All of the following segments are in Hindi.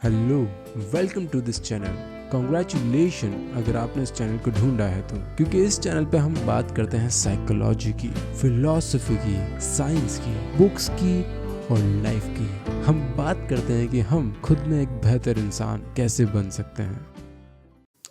Hello, welcome to this channel. Congratulation अगर आपने इस चैनल को ढूंढा है तो, क्योंकि इस चैनल पे हम बात करते हैं साइकोलॉजी की, फिलॉसफी की, साइंस की, बुक्स की और लाइफ की। हम बात करते हैं कि हम खुद में एक बेहतर इंसान कैसे बन सकते हैं।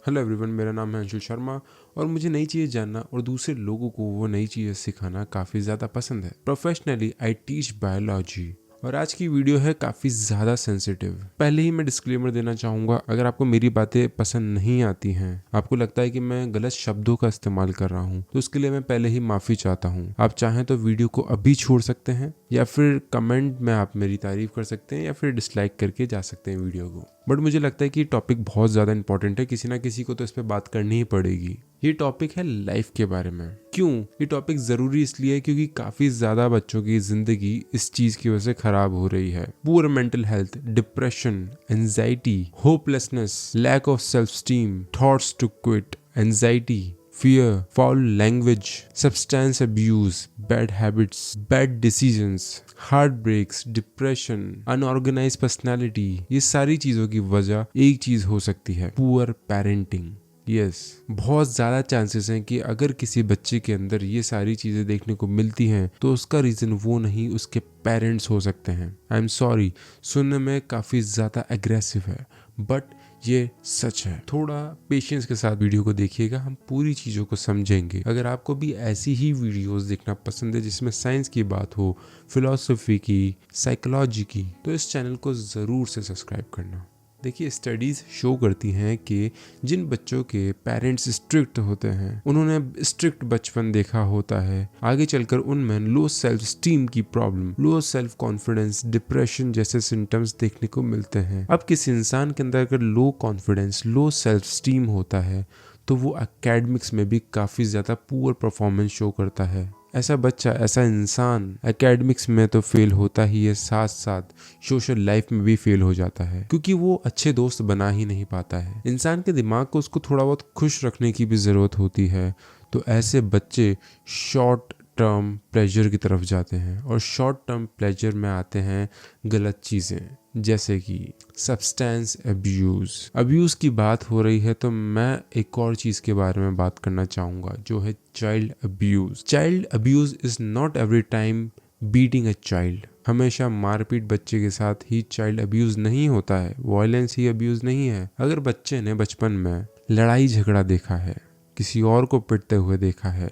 हेलो एवरीवन, मेरा नाम है अंशुल शर्मा और मुझे नई चीज़ें जानना और दूसरे लोगों को वो नई चीज़ें सिखाना काफ़ी ज़्यादा पसंद है। प्रोफेशनली आई टीच बायोलॉजी और आज की वीडियो है काफ़ी ज़्यादा सेंसिटिव। पहले ही मैं डिस्क्लेमर देना चाहूँगा, अगर आपको मेरी बातें पसंद नहीं आती हैं, आपको लगता है कि मैं गलत शब्दों का इस्तेमाल कर रहा हूँ, तो उसके लिए मैं पहले ही माफ़ी चाहता हूँ। आप चाहें तो वीडियो को अभी छोड़ सकते हैं या फिर कमेंट में आप मेरी तारीफ कर सकते हैं या फिर डिसलाइक करके जा सकते हैं वीडियो को। बट मुझे लगता है कि टॉपिक बहुत ज़्यादा इंपॉर्टेंट है, किसी ना किसी को तो इस पर बात करनी ही पड़ेगी। ये टॉपिक है लाइफ के बारे में। क्यों ये टॉपिक ज़रूरी इसलिए है क्योंकि काफ़ी ज़्यादा बच्चों की ज़िंदगी इस चीज़ की वजह से ख़राब हो रही है। Poor mental health, depression, anxiety, hopelessness, lack of self esteem, thoughts to quit, anxiety, fear, foul language, substance abuse, bad habits, bad decisions, heartbreaks, depression, unorganized personality, ये सारी चीज़ों की वजह एक चीज़ हो सकती है, पुअर पेरेंटिंग। यस, बहुत ज़्यादा चांसेस हैं कि अगर किसी बच्चे के अंदर ये सारी चीज़ें देखने को मिलती हैं तो उसका रीज़न वो नहीं, उसके पेरेंट्स हो सकते हैं। आई एम सॉरी, सुनने में काफ़ी ज़्यादा एग्रेसिव है बट ये सच है। थोड़ा पेशेंस के साथ वीडियो को देखिएगा, हम पूरी चीज़ों को समझेंगे। अगर आपको भी ऐसी ही वीडियोस देखना पसंद है जिसमें साइंस की बात हो, फिलॉसफी की, साइकोलॉजी की, तो इस चैनल को ज़रूर से सब्सक्राइब करना। देखिए, स्टडीज़ शो करती हैं कि जिन बच्चों के पेरेंट्स स्ट्रिक्ट होते हैं, उन्होंने स्ट्रिक्ट बचपन देखा होता है, आगे चलकर उनमें लो सेल्फ स्टीम की problem, low self confidence, depression जैसे सिम्टम्स देखने को मिलते हैं। अब किसी इंसान के अंदर अगर low confidence, low self esteem होता है तो वो एकेडमिक्स में भी काफ़ी ज़्यादा पुअर परफॉर्मेंस शो करता है। ऐसा बच्चा, ऐसा इंसान एकेडमिक्स में तो फेल होता ही है, साथ साथ सोशल लाइफ में भी फेल हो जाता है क्योंकि वो अच्छे दोस्त बना ही नहीं पाता है। इंसान के दिमाग को उसको थोड़ा बहुत खुश रखने की भी ज़रूरत होती है, तो ऐसे बच्चे शॉर्ट टर्म प्लेजर की तरफ जाते हैं और शॉर्ट टर्म प्लेजर में आते हैं गलत चीज़ें, जैसे कि सब्सटेंस अब्यूज़ की बात हो रही है तो मैं एक और चीज़ के बारे में बात करना चाहूँगा, जो है child abuse is not every time beating a child. हमेशा मारपीट बच्चे के साथ ही चाइल्ड अब्यूज़ नहीं होता है, वायलेंस ही अब्यूज़ नहीं है। अगर बच्चे ने बचपन में लड़ाई झगड़ा देखा है, किसी और को पिटते हुए देखा है,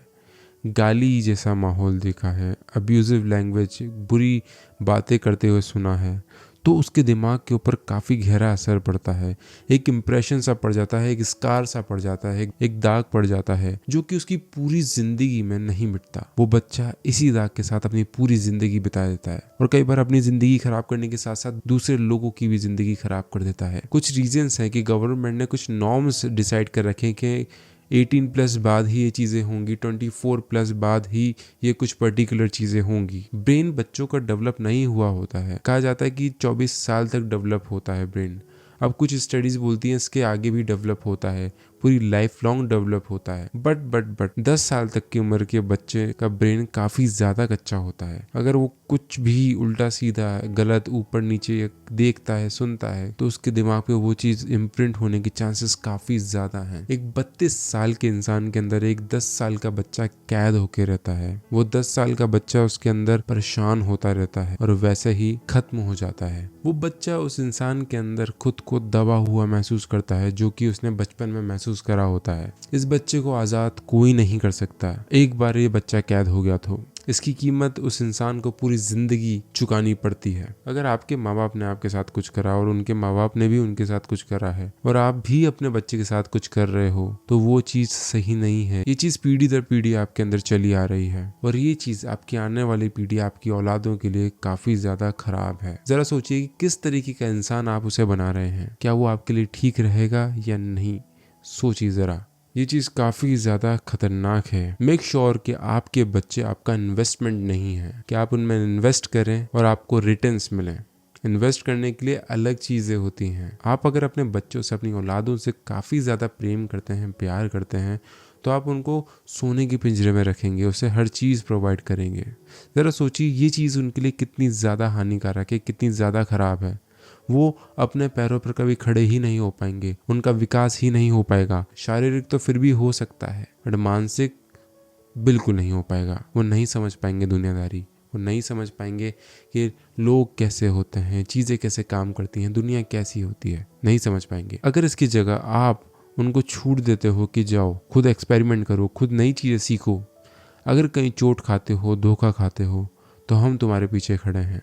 गाली जैसा माहौल देखा है, अब्यूजिव लैंग्वेज, बुरी बातें करते हुए सुना है, तो उसके दिमाग के ऊपर काफ़ी गहरा असर पड़ता है। एक इम्प्रेशन सा पड़ जाता है, एक स्कार सा पड़ जाता है, एक दाग पड़ जाता है जो कि उसकी पूरी ज़िंदगी में नहीं मिटता। वो बच्चा इसी दाग के साथ अपनी पूरी ज़िंदगी बिता देता है और कई बार अपनी ज़िंदगी ख़राब करने के साथ साथ दूसरे लोगों की भी ज़िंदगी ख़राब कर देता है। कुछ रीजंस हैं कि गवर्नमेंट ने कुछ नॉर्म्स डिसाइड कर रखे हैं कि 18+ बाद ही ये चीज़ें होंगी, 24+ बाद ही ये कुछ पर्टिकुलर चीज़ें होंगी। ब्रेन बच्चों का डेवलप नहीं हुआ होता है, कहा जाता है कि 24 साल तक डेवलप होता है ब्रेन। अब कुछ स्टडीज़ बोलती हैं इसके आगे भी डेवलप होता है, पूरी लाइफ लॉन्ग डेवलप होता है। बट 10 साल तक की उम्र के बच्चे का ब्रेन काफ़ी ज़्यादा कच्चा होता है। अगर वो कुछ भी उल्टा सीधा गलत ऊपर नीचे देखता है, सुनता है, तो उसके दिमाग पे वो चीज़ इम्प्रिंट होने के चांसेस काफ़ी ज़्यादा हैं। एक 32 साल के इंसान के अंदर एक 10 साल का बच्चा कैद होके रहता है। वो 10 साल का बच्चा उसके अंदर परेशान होता रहता है और वैसे ही खत्म हो जाता है। वो बच्चा उस इंसान के अंदर खुद को दबा हुआ महसूस करता है, जो कि उसने बचपन में महसूस करा होता है। इस बच्चे को आज़ाद कोई नहीं कर सकता। एक बार ये बच्चा कैद हो गया तो इसकी कीमत उस इंसान को पूरी ज़िंदगी चुकानी पड़ती है। अगर आपके माँ बाप ने आपके साथ कुछ करा और उनके माँ बाप ने भी उनके साथ कुछ करा है और आप भी अपने बच्चे के साथ कुछ कर रहे हो, तो वो चीज़ सही नहीं है। ये चीज़ पीढ़ी दर पीढ़ी आपके अंदर चली आ रही है और ये चीज़ आपकी आने वाली पीढ़ी, आपकी औलादों के लिए काफ़ी ज़्यादा खराब है। ज़रा सोचिए कि किस तरीके का इंसान आप उसे बना रहे हैं। क्या वो आपके लिए ठीक रहेगा या नहीं? सोचिए ज़रा, ये चीज़ काफ़ी ज़्यादा खतरनाक है। मेक श्योर कि आपके बच्चे आपका इन्वेस्टमेंट नहीं है, कि आप उनमें इन्वेस्ट करें और आपको रिटर्न्स मिलें। इन्वेस्ट करने के लिए अलग चीज़ें होती हैं। आप अगर अपने बच्चों से, अपनी औलादों से काफ़ी ज़्यादा प्रेम करते हैं, प्यार करते हैं, तो आप उनको सोने के पिंजरे में रखेंगे, उसे हर चीज़ प्रोवाइड करेंगे। ज़रा सोचिए ये चीज़ उनके लिए कितनी ज़्यादा हानिकारक है, कितनी ज़्यादा ख़राब है। वो अपने पैरों पर कभी खड़े ही नहीं हो पाएंगे, उनका विकास ही नहीं हो पाएगा। शारीरिक तो फिर भी हो सकता है, बट मानसिक बिल्कुल नहीं हो पाएगा। वो नहीं समझ पाएंगे दुनियादारी, वो नहीं समझ पाएंगे कि लोग कैसे होते हैं, चीज़ें कैसे काम करती हैं, दुनिया कैसी होती है, नहीं समझ पाएंगे। अगर इसकी जगह आप उनको छूट देते हो कि जाओ खुद एक्सपेरिमेंट करो, खुद नई चीज़ें सीखो, अगर कहीं चोट खाते हो, धोखा खाते हो, तो हम तुम्हारे पीछे खड़े हैं।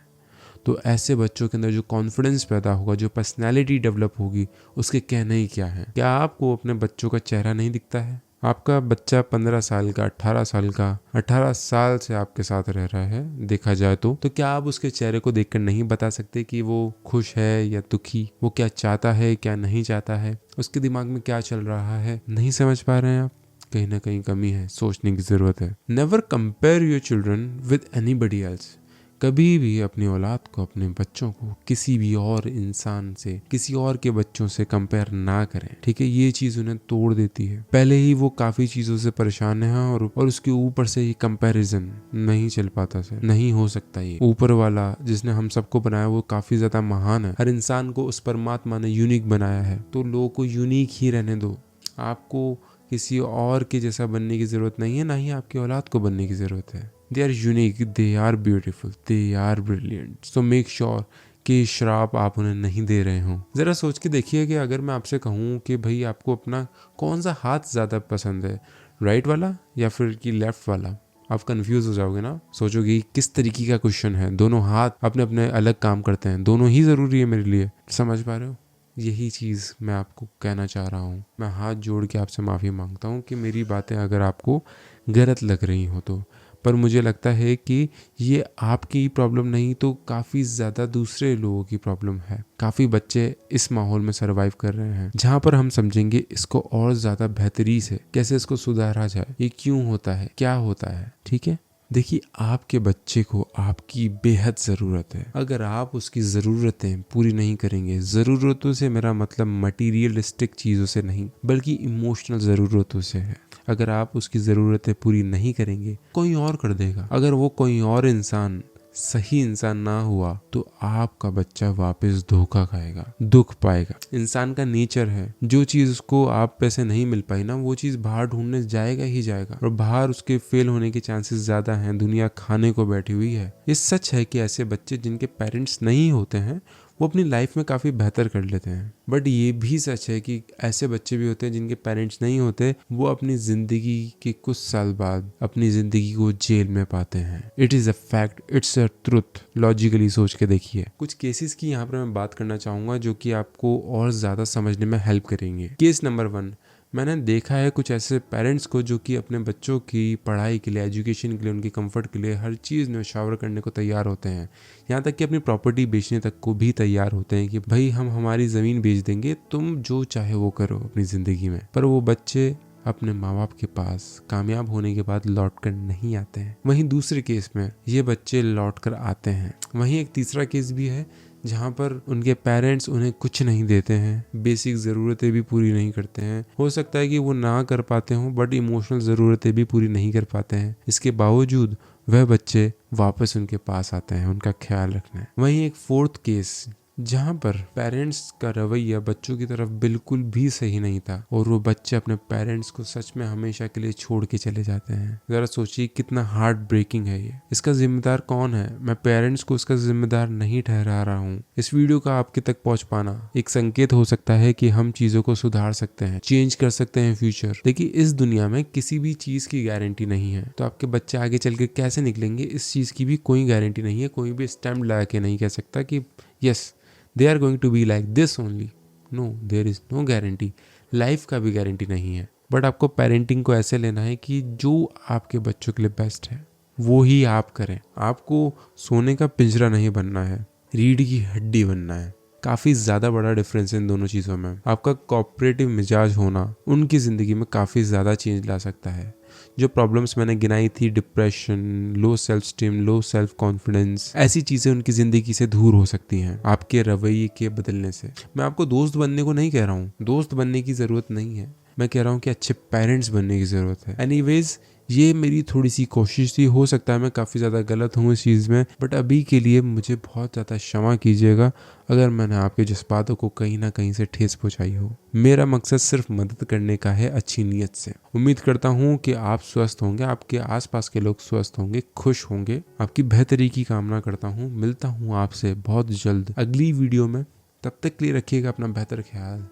तो ऐसे बच्चों के अंदर जो कॉन्फिडेंस पैदा होगा, जो पर्सनैलिटी डेवलप होगी, उसके कहने ही क्या है। क्या आपको अपने बच्चों का चेहरा नहीं दिखता है? आपका बच्चा 15 साल का, 18 साल का, 18 साल से आपके साथ रह रहा है देखा जाए तो क्या आप उसके चेहरे को देखकर नहीं बता सकते कि वो खुश है या दुखी, वो क्या चाहता है क्या नहीं चाहता है, उसके दिमाग में क्या चल रहा है? नहीं समझ पा रहे हैं आप? कहीं ना कहीं कमी है, सोचने की जरूरत है। Never compare your children with anybody else. कभी भी अपनी औलाद को, अपने बच्चों को किसी भी और इंसान से, किसी और के बच्चों से कंपेयर ना करें, ठीक है? ये चीज उन्हें तोड़ देती है। पहले ही वो काफी चीजों से परेशान है और उसके ऊपर से ही कंपैरिजन नहीं चल पाता से, नहीं हो सकता। ये ऊपर वाला जिसने हम सबको बनाया वो काफी ज्यादा महान है। हर इंसान को उस परमात्मा ने यूनिक बनाया है, तो लोगों को यूनिक ही रहने दो। आपको किसी और के जैसा बनने की जरूरत नहीं है, ना ही आपकी औलाद को बनने की जरूरत है। They are unique, they are beautiful, they are brilliant. So make sure कि श्राप आप उन्हें नहीं दे रहे हो। जरा सोच के देखिए कि अगर मैं आपसे कहूँ कि भाई आपको अपना कौन सा हाथ ज्यादा पसंद है, राइट वाला या फिर कि लेफ्ट वाला, आप कंफ्यूज हो जाओगे ना। सोचोगे किस तरीके का क्वेश्चन है, दोनों हाथ अपने अपने अलग काम करते हैं, दोनों ही जरूरी है मेरे लिए। समझ पा रहे हो? यही चीज़ मैं आपको कहना चाह रहा हूँ। मैं हाथ जोड़ के आपसे माफ़ी मांगता हूँ कि मेरी बातें अगर आपको गलत लग रही हो तो, पर मुझे लगता है कि ये आपकी प्रॉब्लम नहीं तो काफ़ी ज़्यादा दूसरे लोगों की प्रॉब्लम है। काफ़ी बच्चे इस माहौल में सरवाइव कर रहे हैं, जहाँ पर हम समझेंगे इसको और ज़्यादा बेहतरी से कैसे इसको सुधारा जाए, ये क्यों होता है, क्या होता है। ठीक है, देखिए आपके बच्चे को आपकी बेहद ज़रूरत है। अगर आप उसकी ज़रूरतें पूरी नहीं करेंगे, ज़रूरतों से मेरा मतलब मटीरियलिस्टिक चीज़ों से नहीं बल्कि इमोशनल ज़रूरतों से है। अगर आप उसकी ज़रूरतें पूरी नहीं करेंगे, कोई और कर देगा। अगर वो कोई और इंसान सही इंसान ना हुआ तो आपका बच्चा वापस धोखा खाएगा, दुख पाएगा। इंसान का नेचर है, जो चीज उसको आप पे से नहीं मिल पाई ना, वो चीज बाहर ढूंढने जाएगा ही जाएगा, और बाहर उसके फेल होने के चांसेस ज्यादा हैं। दुनिया खाने को बैठी हुई है। ये सच है कि ऐसे बच्चे जिनके पेरेंट्स नहीं होते हैं वो अपनी लाइफ में काफ़ी बेहतर कर लेते हैं, बट ये भी सच है कि ऐसे बच्चे भी होते हैं जिनके पेरेंट्स नहीं होते, वो अपनी ज़िंदगी के कुछ साल बाद अपनी ज़िंदगी को जेल में पाते हैं। It is a fact, it's a truth. Logically सोच के देखिए। कुछ केसेस की यहाँ पर मैं बात करना चाहूँगा जो कि आपको और ज़्यादा समझने में हेल्प करेंगे। केस नंबर 1, मैंने देखा है कुछ ऐसे पेरेंट्स को जो कि अपने बच्चों की पढ़ाई के लिए, एजुकेशन के लिए, उनकी कंफर्ट के लिए हर चीज़ में शावर करने को तैयार होते हैं। यहाँ तक कि अपनी प्रॉपर्टी बेचने तक को भी तैयार होते हैं कि भाई हम हमारी ज़मीन बेच देंगे, तुम जो चाहे वो करो अपनी ज़िंदगी में। पर वो बच्चे अपने माँ बाप के पास कामयाब होने के बाद लौट कर नहीं आते हैं। वहीं दूसरे केस में ये बच्चे लौट कर आते हैं। वहीं एक तीसरा केस भी है जहाँ पर उनके पेरेंट्स उन्हें कुछ नहीं देते हैं, बेसिक ज़रूरतें भी पूरी नहीं करते हैं। हो सकता है कि वो ना कर पाते हों, बट इमोशनल ज़रूरतें भी पूरी नहीं कर पाते हैं। इसके बावजूद वह बच्चे वापस उनके पास आते हैं उनका ख्याल रखने। वहीं एक फोर्थ केस जहाँ पर पेरेंट्स का रवैया बच्चों की तरफ बिल्कुल भी सही नहीं था और वो बच्चे अपने पेरेंट्स को सच में हमेशा के लिए छोड़ के चले जाते हैं। जरा सोचिए कितना हार्ट ब्रेकिंग है ये। इसका जिम्मेदार कौन है? मैं पेरेंट्स को इसका जिम्मेदार नहीं ठहरा रहा हूँ। इस वीडियो का आपके तक पहुँच पाना एक संकेत हो सकता है कि हम चीजों को सुधार सकते हैं, चेंज कर सकते हैं फ्यूचर। देखिए इस दुनिया में किसी भी चीज की गारंटी नहीं है, तो आपके बच्चे आगे चल के कैसे निकलेंगे इस चीज की भी कोई गारंटी नहीं है। कोई भी स्टैम्प लगा के नहीं कह सकता कि yes they are going to be like this only. No, there is no guarantee. Life का भी गारंटी नहीं है, बट आपको पेरेंटिंग को ऐसे लेना है कि जो आपके बच्चों के लिए बेस्ट है वो ही आप करें। आपको सोने का पिंजरा नहीं बनना है, रीढ़ की हड्डी बनना है। काफ़ी ज़्यादा बड़ा डिफरेंस है इन दोनों चीज़ों में। आपका कोऑपरेटिव मिजाज होना उनकी ज़िंदगी में काफ़ी ज़्यादा चेंज ला सकता है। जो प्रॉब्लम्स मैंने गिनाई थी, depression, low self esteem, low self confidence, ऐसी चीज़ें उनकी ज़िंदगी से दूर हो सकती हैं आपके रवैये के बदलने से। मैं आपको दोस्त बनने को नहीं कह रहा हूँ, दोस्त बनने की ज़रूरत नहीं है, मैं कह रहा हूँ कि अच्छे पेरेंट्स बनने की ज़रूरत है। एनीवेज, ये मेरी थोड़ी सी कोशिश थी, हो सकता है मैं काफ़ी ज़्यादा गलत हूँ इस चीज़ में, बट अभी के लिए मुझे बहुत ज़्यादा क्षमा कीजिएगा अगर मैंने आपके जज्बातों को कहीं ना कहीं से ठेस पहुँचाई हो। मेरा मकसद सिर्फ मदद करने का है, अच्छी नीयत से। उम्मीद करता हूँ कि आप स्वस्थ होंगे, आपके आसपास के लोग स्वस्थ होंगे, खुश होंगे। आपकी बेहतरी की कामना करता हूँ। मिलता हूँ आपसे बहुत जल्द अगली वीडियो में। तब तक के लिए रखिएगा अपना बेहतर ख्याल।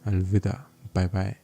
अलविदा, बाय बाय।